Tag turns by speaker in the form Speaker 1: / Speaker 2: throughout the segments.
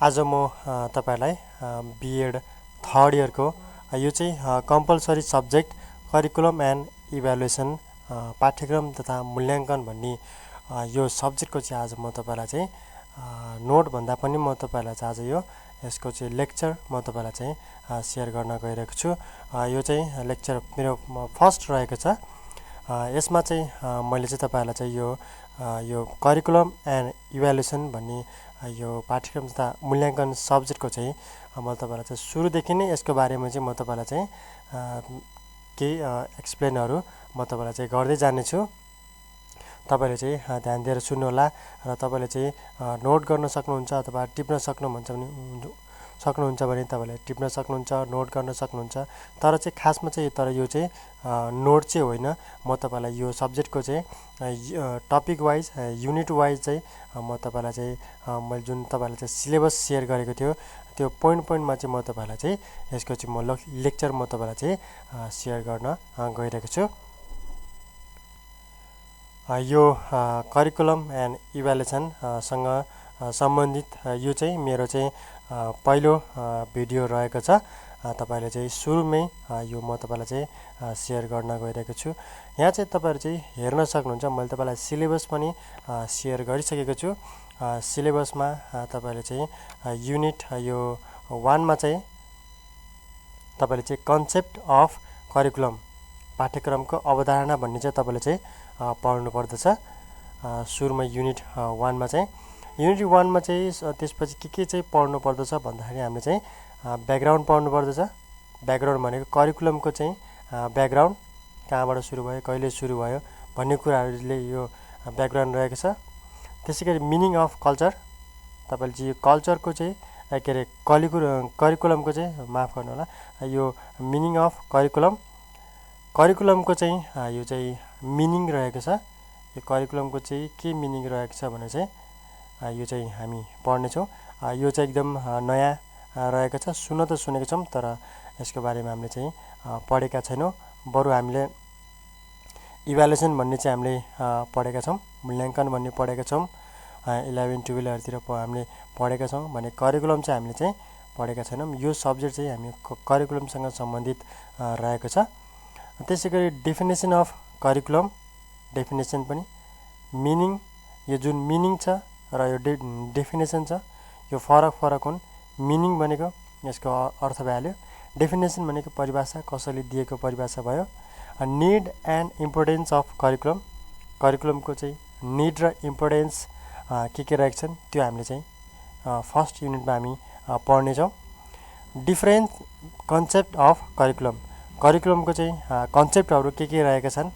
Speaker 1: आज म तपाईहरुलाई बीएड थर्ड इयर को यो चाहिँ compulsory subject curriculum and evaluation पाठ्यक्रम तथा मूल्याङ्कन भन्ने यो सब्जेक्टको चाहिँ आज म तपाईहरुलाई चाहिँ नोट भन्दा पनि म तपाईहरुलाई चाहिँ आज यो यसको चाहिँ लेक्चर म तपाईहरुलाई चाहिँ शेयर गर्न गइरहेको छु। यो चाहिँ लेक्चर मेरो फर्स्ट रहेको छ। यसमा चाहिँ मैले चाहिँ तपाईहरुलाई चाहिँ यो करिकुलम एन्ड इभ्यालुएसन भन्ने यो पाठ्यक्रम तथा मूल्याङ्कन सब्जेक्टको चाहिँ म तपाईहरुलाई चाहिँ सुरुदेखि नै यसको बारेमा चाहिँ म तपाईहरुलाई चाहिँ केही एक्सप्लेनहरु म तपाईहरुलाई चाहिँ गर्दै जाने छु। तपाईले चाहिँ ध्यान दिएर सुन्नु होला र तपाईले चाहिँ नोट गर्न सक्नुहुन्छ अथवा टिप्न सक्नुहुन्छ भने तपाईले टिप्न सक्नुहुन्छ, नोट गर्न सक्नुहुन्छ। तर चाहिँ खासमा चाहिँ यो चाहिँ नोट चाहिँ होइन, म तपाईलाई यो सब्जेक्टको चाहिँ टपिक वाइज युनिट वाइज चाहिँ म तपाईलाई चाहिँ मैले जुन तपाईलाई चाहिँ सिलेबस शेयर गरेको थियो त्यो पोइन्ट पोइन्टमा चाहिँ म तपाईलाई चाहिँ यसको चाहिँ म लेक्चर म तपाईलाई चाहिँ शेयर गर्न गइरहेको छु। यो करिकुलम एन्ड इभ्यालुएसन सँग सम्बन्धित यो चाहिँ मेरो चाहिँ पहिलो भिडियो रहेको छ। तपाईले चाहिँ सुरुमै यो म तपाईलाई चाहिँ शेयर गर्न गइरहेको छु। यहाँ चाहिँ तपाईहरु चाहिँ हेर्न सक्नुहुन्छ, मैले तपाईलाई सिलेबस पनि शेयर गरिसकेको छु। सिलेबसमा तपाईले चाहिँ युनिट यो 1 मा चाहिँ तपाईले चाहिँ कन्सेप्ट अफ करिकुलम पाठ्यक्रमको अवधारणा भन्ने चाहिँ तपाईले चाहिँ पढ्नु पर्दछ। सुरुमा युनिट 1 मा चाहिँ युनिट 1 मा चाहिँ त्यसपछि के चाहिँ पढ्नु पर्दछ भन्दाखेरि हामीले चाहिँ ब्याकग्राउन्ड पढ्नु पर्दछ। ब्याकग्राउन्ड भनेको करिकुलमको चाहिँ ब्याकग्राउन्ड कहाँबाट सुरु भयो, कहिले सुरु भयो भन्ने कुराहरुले यो ब्याकग्राउन्ड रहेको छ। त्यसैगरी मिनिङ अफ कल्चर, तपाईले चाहिँ यो कल्चरको चाहिँ के रे करिकुलमको चाहिँ माफ गर्नु होला, यो मिनिङ अफ करिकुलमको चाहिँ यो चाहिँ मिनिङ रहेको छ। यो करिकुलमको चाहिँ के मिनिङ रहेको छ भने चाहिँ यो चाहिँ हामी पढ्ने छौं। यो चाहिँ एकदम नयाँ रहेको छ। सुन्न त सुनेको छौं तर यसको बारेमा हामीले चाहिँ पढेका छैनौं। बरु हामीले इभ्यालुएसन भन्ने चाहिँ हामीले पढेका छौं, मूल्याङ्कन भन्ने पढेका छौं, 11 12 हरुतिर हामीले पढेका छौं भने करिकुलम चाहिँ हामीले चाहिँ पढेका छैनौं। यो सब्जेक्ट चाहिँ हामी करिकुलमसँग सम्बन्धित रहेको छ। त्यसैगरी डेफिनेसन अफ करिकुलम, डेफिनेसन पनि मिनिङ, यो जुन मिनिङ छ र यो डेफिनेसन छ यो फरक हुन्। मिनिङ भनेको यसको अर्थ भ्याल्यु, डेफिनेसन भनेको परिभाषा, कसैले दिएको परिभाषा भयो। Need and importance of curriculum, करिकुलमको चाहिँ नीड र इम्पोर्टेन्स के रहेको छन् त्यो हामीले चाहिँ फर्स्ट युनिटमा हामी पढ्ने छौं। डिफरेन्ट कन्सेप्ट अफ करिकुलम, करिकुलमको चाहिँ कन्सेप्टहरु के रहेका छन्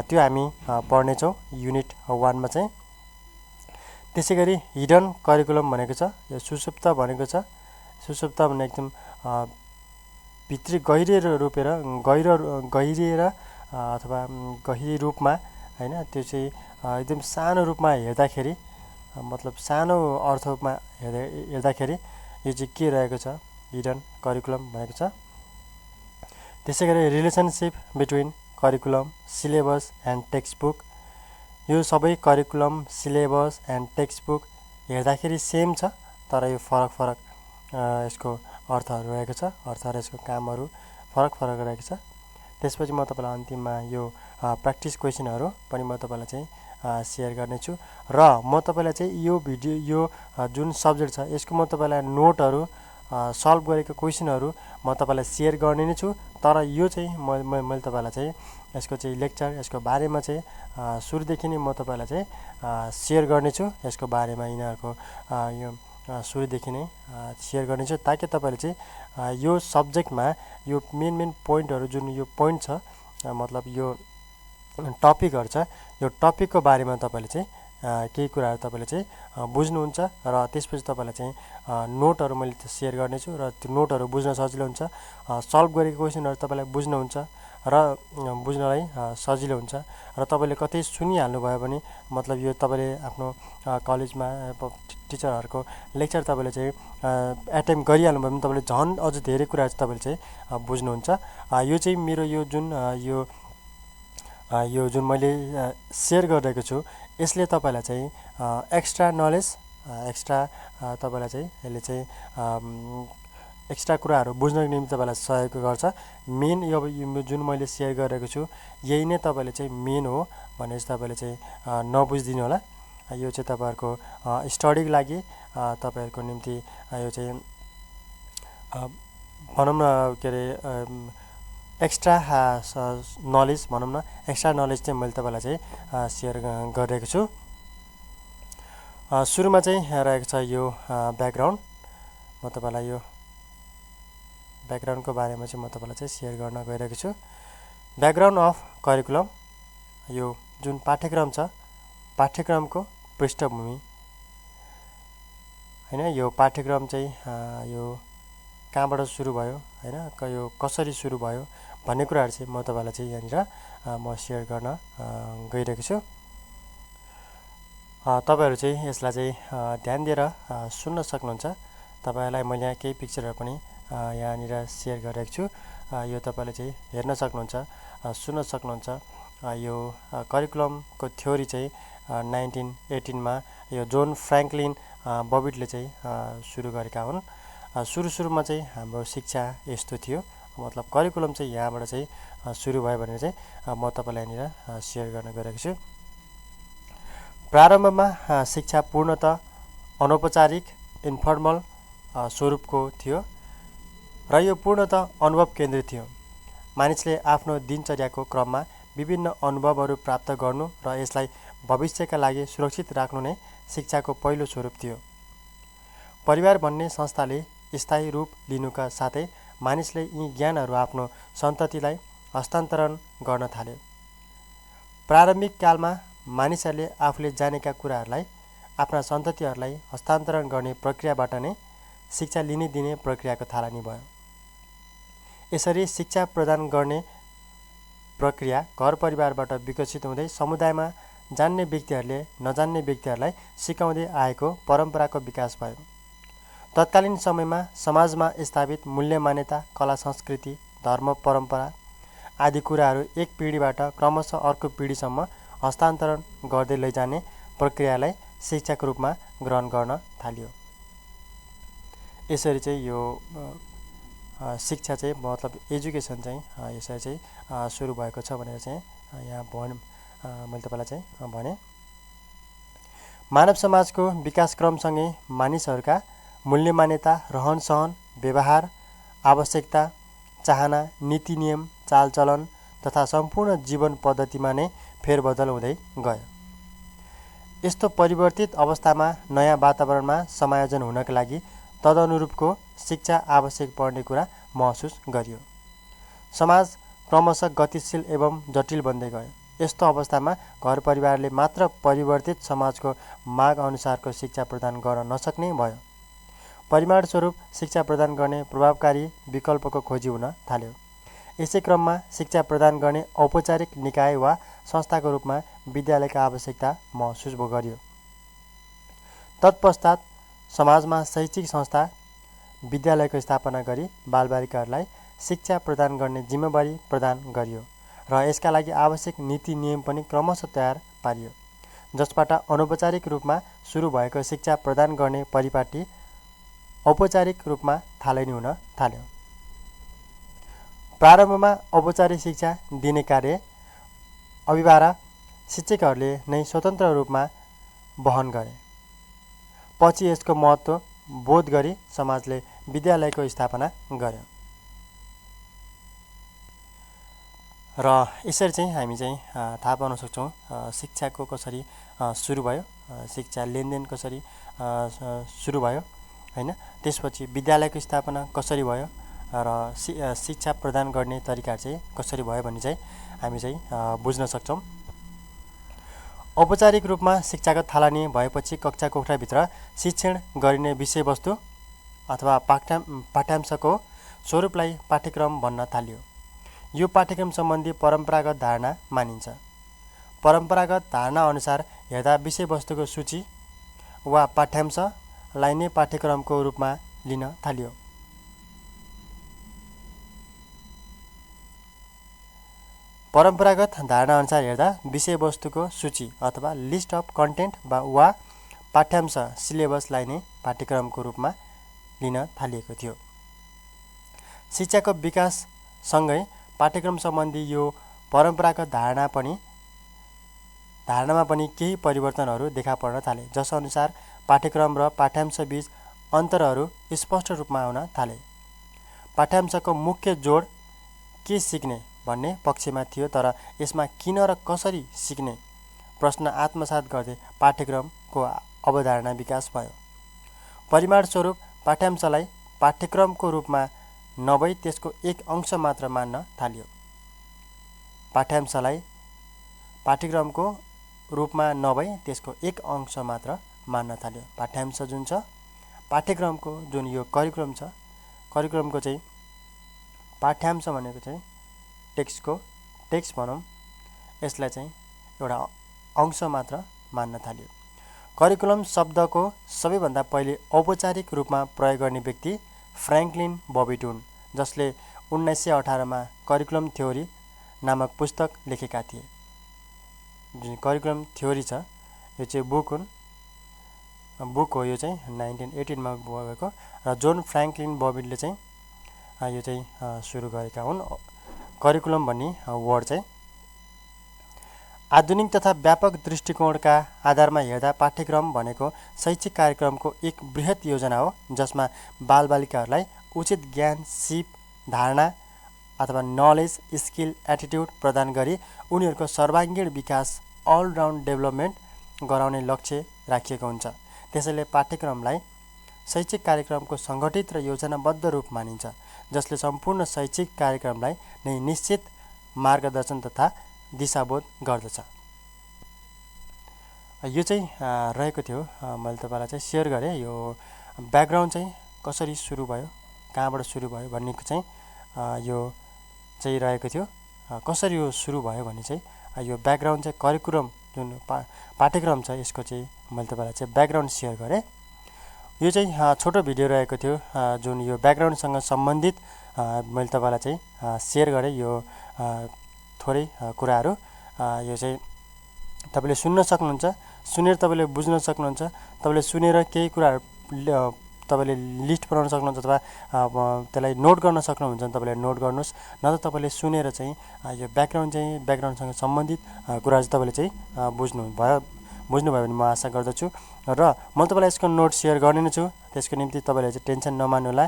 Speaker 1: त्यो हामी पढ्ने छौं युनिट 1 मा चाहिँ। त्यसैगरी हिडन करिकुलम भनेको छ, यो सुसुप्त भनेको छ। सुसुप्त भने एकदम भित्री गहिरिएर अथवा गहिरी रूपमा हैन, त्यो चाहिँ एकदम सानो रूपमा हेर्दाखेरि मतलब सानो अर्थमा हेर्दाखेरि यो चाहिँ के रहेको छ, हिडन करिकुलम भनेको छ। त्यसैगरी relationship between curriculum, syllabus and text book, यो सबै curriculum, syllabus and text book हेर्दाखेरि सेम छ तर यो फरक यसको अर्थहरु रहेको छ, अर्थ र यसको कामहरु फरक रहेको छ। त्यसपछि म तपाईलाई अन्तिममा यो प्र्याक्टिस क्वेशनहरु पनि म तपाईलाई चाहिँ शेयर गर्ने छु र म तपाईलाई चाहिँ यो भिडियो यो जुन सब्जेक्ट छ यसको म तपाईलाई नोटहरु सल्भ गरेको क्वेशनहरु म तपाईलाई शेयर गर्ने नै छु। तर यो चाहिँ मैले तपाईलाई चाहिँ यसको चाहिँ लेक्चर, यसको बारेमा चाहिँ सुरुदेखि नै म तपाईलाई चाहिँ शेयर गर्ने छु। यसको बारेमा यिनीहरुको यो सुरुदेखि नै शेयर गर्ने छु ताकि तपाईले चाहिँ यो सब्जेक्टमा यो मेन पोइन्टहरु जुन यो पोइन्ट छ मतलब यो टपिकहरु छ, यो टपिकको बारेमा तपाईले चाहिँ केही कुराहरु तपाईले चाहिँ बुझ्नुहुन्छ र त्यसपछि तपाईलाई चाहिँ नोटहरु मैले शेयर गर्ने छु र त्यो नोटहरु बुझ्न सजिलो हुन्छ। सल्भ गरेको क्वेशनहरु तपाईलाई बुझ्नुहुन्छ र बुझ्नलाई सजिलो हुन्छ र तपाईले कतै सुनिहाल्नु भयो भने मतलब यो तपाईले आफ्नो कलेजमा टिचरहरुको लेक्चर तपाईले चाहिँ अटेम्प्ट गरिहाल्नु भयो भने तपाईले झन् अझ धेरै कुराहरु तपाईले चाहिँ बुझ्नुहुन्छ। यो चाहिँ मेरो यो जुन मैले शेयर गरिरहेको छु यसले तपाईलाई चाहिँ एक्स्ट्रा नलेज एक्स्ट्रा तपाईँलाई चाहिँ यसले चाहिँ एक्स्ट्रा कुराहरू बुझ्नको निम्ति तपाईँलाई सहयोग गर्छ। मेन यो जुन मैले सेयर गरेको छु यही नै तपाईँले चाहिँ मेन हो भने चाहिँ तपाईँले चाहिँ नबुझिदिनु होला। यो चाहिँ तपाईँहरूको स्टडीको लागि तपाईँहरूको निम्ति यो चाहिँ भनौँ न के अरे एक्स्ट्रा नलेज भनौँ न एक्स्ट्रा नलेज चाहिँ मैले तपाईँलाई चाहिँ सेयर गरिरहेको छु। सुरुमा चाहिँ रहेको छ यो ब्याकग्राउन्ड। म तपाईँलाई यो ब्याकग्राउन्डको बारेमा चाहिँ म तपाईँलाई चाहिँ सेयर गर्न गइरहेको छु। ब्याकग्राउन्ड अफ करिकुलम, यो जुन पाठ्यक्रम छ पाठ्यक्रमको पृष्ठभूमि हैन, यो पाठ्यक्रम चाहिँ यो कहाँबाट सुरु भयो हैन, यो कसरी सुरु भयो भन्ने कुराहरू चाहिँ म तपाईँलाई चाहिँ यहाँनिर म सेयर गर्न गइरहेको छु। तपाईँहरू चाहिँ यसलाई चाहिँ ध्यान दिएर सुन्न सक्नुहुन्छ। तपाईँलाई मैले यहाँ केही पिक्चरहरू पनि यहाँनिर सेयर गरिरहेको छु। यो तपाईँले चाहिँ हेर्न सक्नुहुन्छ, सुन्न सक्नुहुन्छ। यो करिकुलमको थ्योरी चाहिँ 1918मा यो जोन फ्र्याङ्कलिन बबिटले चाहिँ सुरु गरेका हुन्। सुरुमा चाहिँ हाम्रो शिक्षा यस्तो थियो, मतलब करिकुलम चाहिँ यहाँबाट चाहिँ सुरु भयो भनेर चाहिँ म तपाईँलाई यहाँनिर सेयर गर्न गइरहेको छु। प्रारम्भमा शिक्षा पूर्णतः अनौपचारिक इन्फर्मल स्वरूपको थियो र यो पूर्णतः अनुभव केन्द्रित थियो। मानिसले आफ्नो दिनचर्याको क्रममा विभिन्न अनुभवहरू प्राप्त गर्नु र यसलाई भविष्यका लागि सुरक्षित राख्नु नै शिक्षाको पहिलो स्वरूप थियो। परिवार भन्ने संस्थाले स्थायी रूप लिनुका साथै मानिसले यी ज्ञानहरू आफ्नो सन्ततिलाई हस्तान्तरण गर्न थाल्यो। प्रारम्भिक कालमा मानिसहरूले आफूले जानेका कुराहरूलाई आफ्ना सन्ततिहरूलाई हस्तान्तरण गर्ने प्रक्रियाबाट नै शिक्षा लिने दिने प्रक्रियाको थालनी भयो। यसरी शिक्षा प्रदान गर्ने प्रक्रिया घर परिवारबाट विकसित हुँदै समुदायमा जान्ने व्यक्तिहरूले नजान्ने व्यक्तिहरूलाई सिकाउँदै आएको परम्पराको विकास भयो। तत्कालीन समयमा समाजमा स्थापित मूल्य मान्यता, कला संस्कृति, धर्म परम्परा आदि कुराहरू एक पिँढीबाट क्रमशः अर्को पिँढीसम्म हस्तान्तरण गर्दै लैजाने प्रक्रियालाई शिक्षाको रूपमा ग्रहण गर्न थालियो। यसरी चाहिँ यो शिक्षा चाहिँ मतलब एजुकेसन चाहिँ यसरी चाहिँ सुरु भएको छ भनेर चाहिँ यहाँ मैले तपाईँलाई चाहिँ भने। मानव समाजको विकासक्रमसँगै मानिसहरूका मूल्य मान्यता, रहन सहन, व्यवहार, आवश्यकता, चाहना, नीति नियम, चालचलन तथा सम्पूर्ण जीवन पद्धतिमा नै फेरबदल हुँदै गयो। यस्तो परिवर्तित अवस्थामा नयाँ वातावरणमा समायोजन हुनका लागि तदनुरूपको शिक्षा आवश्यक पर्ने कुरा महसुस गरियो। समाज क्रमशः गतिशील एवं जटिल बन्दै गयो। यस्तो अवस्थामा घर परिवारले मात्र परिवर्तित समाजको माग अनुसारको शिक्षा प्रदान गर्न नसक्ने भयो। परिणामस्वरूप शिक्षा प्रदान गर्ने प्रभावकारी विकल्पको खोजी हुन थाल्यो। यसै क्रममा शिक्षा प्रदान गर्ने औपचारिक निकाय वा संस्थाको रूपमा विद्यालयका आवश्यकता महसुस गरियो। तत्पश्चात समाजमा शैक्षिक संस्था विद्यालयको स्थापना गरी बालबालिकाहरूलाई शिक्षा प्रदान गर्ने जिम्मेवारी प्रदान गरियो र यसका लागि आवश्यक नीति नियम पनि क्रमशः तयार पारियो, जसबाट अनौपचारिक रूपमा सुरु भएको शिक्षा प्रदान गर्ने परिपाटी औपचारिक रूपमा थालनी हुन थाल्यो। प्रारम्भमा औपचारिक शिक्षा दिने कार्य अभिभावक शिक्षकहरूले नै स्वतन्त्र रूपमा वहन गरे। पछि यसको महत्त्व बोध गरी समाजले विद्यालयको स्थापना गर्यो र यसरी चाहिँ हामी चाहिँ थाहा पाउन सक्छौँ शिक्षाको कसरी सुरु भयो, शिक्षा लेनदेन कसरी सुरु भयो हैन। त्यसपछि विद्यालयको स्थापना कसरी भयो र शिक्षा प्रदान गर्ने तरिका चाहिँ कसरी भयो भन्ने चाहिँ हामी चाहिँ बुझ्न सक्छौँ। औपचारिक रूपमा शिक्षाको थालनी भएपछि कक्षा कोठाभित्र शिक्षण गरिने विषयवस्तु अथवा पाठ्यांशको स्वरूपलाई पाठ्यक्रम भन्न थालियो। यो पाठ्यक्रम सम्बन्धी परम्परागत धारणा मानिन्छ। परम्परागत धारणा अनुसार हेर्दा विषयवस्तुको सूची वा पाठ्यांशलाई नै पाठ्यक्रमको रूपमा लिन थालियो। परम्परागत धारणा अनुसार हेर्दा विषयवस्तुको सूची अथवा लिस्ट अफ कन्टेन्ट वा पाठ्यांश सिलेबसलाई नै पाठ्यक्रमको रूपमा लिन थालिएको थियो। शिक्षाको विकाससँगै पाठ्यक्रम सम्बन्धी यो परम्परागत धारणामा पनि केही परिवर्तनहरू देखा पर्न थाले, जसअनुसार पाठ्यक्रम र पाठ्यांश बीच अन्तरहरू स्पष्ट रूपमा आउन थाले। पाठ्यांशको मुख्य जोड के सिक्ने भन्ने पक्षमा थियो, तर यसमा किन र कसरी सिक्ने प्रश्न आत्मसात गर्दै पाठ्यक्रमको अवधारणा विकास भयो। परिणामस्वरूप पाठ्यांशलाई पाठ्यक्रमको रूपमा नभई त्यसको एक अंश मात्र मान्न थालियो। पाठ्यांशलाई पाठ्यक्रमको रूपमा नभई त्यसको एक अंश मात्र मान्न थाल्यो। पाठ्यांश जुन छ, पाठ्यक्रमको जुन यो करिकुलम छ, करिकुलमको चाहिँ पाठ्यांश भनेको चाहिँ टेक्स्ट भनौँ, यसलाई चाहिँ एउटा अंश मात्र मान्न थाल्यो। करिकुलम शब्दको सबैभन्दा पहिले औपचारिक रूपमा प्रयोग गर्ने व्यक्ति फ्र्याङ्कलिन बबीट हुन्, जसले 1918 मा करिकुलम थ्योरी नामक पुस्तक लेखेका थिए। जुन करिकुलम थ्योरी छ यो चाहिँ बुक हो, यो चाहिँ 1918 मा भएको र जोन फ्र्याङ्कलिन बबीटले चाहिँ यो चाहिँ सुरु गरेका हुन्। करिकुलम भन्ने वर्ड चाहिँ आधुनिक तथा व्यापक दृष्टिकोणका आधारमा हेर्दा पाठ्यक्रम भनेको शैक्षिक कार्यक्रमको एक बृहत योजना हो, जसमा बालबालिकाहरूलाई उचित ज्ञान, सिप, धारणा अथवा नलेज, स्किल, एटिट्युड प्रदान गरी उनीहरूको सर्वाङ्गीण विकास, अलराउन्ड डेभलपमेन्ट गराउने लक्ष्य राखिएको हुन्छ। त्यसैले पाठ्यक्रमलाई शैक्षिक कार्यक्रमको सङ्गठित र योजनाबद्ध रूप मानिन्छ, जसले सम्पूर्ण शैक्षिक कार्यक्रमलाई नै निश्चित मार्गदर्शन तथा दिशाबोध गर्दछ। यो चाहिँ रहेको थियो, मैले तपाईँलाई चाहिँ सेयर गरेँ। यो ब्याकग्राउन्ड चाहिँ कसरी सुरु भयो, कहाँबाट सुरु भयो भन्नेको चाहिँ यो चाहिँ रहेको थियो। कसरी यो सुरु भयो भने चाहिँ यो ब्याकग्राउन्ड चाहिँ करिकुलम जुन पाठ्यक्रम छ यसको चाहिँ मैले तपाईँलाई चाहिँ ब्याकग्राउन्ड सेयर गरेँ। यो चाहिँ छोटो भिडियो रहेको थियो जुन यो ब्याकग्राउन्डसँग सम्बन्धित मैले तपाईँलाई चाहिँ सेयर गरेँ। यो थोरै कुराहरू यो चाहिँ तपाईँले सुन्न सक्नुहुन्छ, सुनेर तपाईँले बुझ्न सक्नुहुन्छ। तपाईँले सुनेर केही कुराहरू तपाईँले लिस्ट बनाउन सक्नुहुन्छ अथवा त्यसलाई नोट गर्न सक्नुहुन्छ भने तपाईँले नोट गर्नुहोस्, नत्र तपाईँले सुनेर चाहिँ यो ब्याकग्राउन्डसँग सम्बन्धित कुराहरू चाहिँ तपाईँले चाहिँ बुझ्नुभयो भने म आशा गर्दछु। र म तपाईँलाई यसको नोट सेयर गर्ने नै छु। त्यसको निम्ति तपाईँले चाहिँ टेन्सन नमान्नुहोला,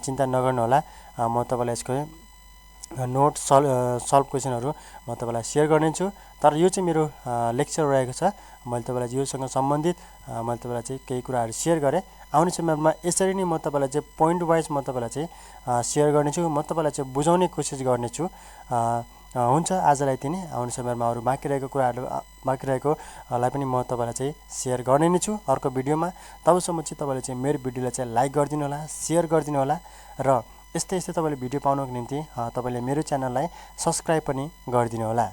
Speaker 1: चिन्ता नगर्नुहोला। म तपाईँलाई यसको नोट सल्भ क्वेसनहरू म तपाईँलाई सेयर गर्ने छु। तर यो चाहिँ मेरो लेक्चर रहेको छ, मैले तपाईँलाई योसँग सम्बन्धित मैले तपाईँलाई चाहिँ केही कुराहरू सेयर गरेँ। आउने समयमा यसरी नै म तपाईँलाई चाहिँ पोइन्ट वाइज म तपाईँलाई चाहिँ सेयर गर्नेछु, म तपाईँलाई चाहिँ बुझाउने कोसिस गर्नेछु। हुन्छ, आजलाई यति नै। आउने समयमा अरू बाँकी रहेकोलाई पनि म तपाईँलाई चाहिँ सेयर गर्ने नै छु अर्को भिडियोमा। तबसम्म चाहिँ तपाईँले चाहिँ मेरो भिडियोलाई चाहिँ लाइक गरिदिनु होला, सेयर गरिदिनु होला र यस्तै तपाईँले भिडियो पाउनको निम्ति तपाईँले मेरो च्यानललाई सब्सक्राइब पनि गरिदिनु होला।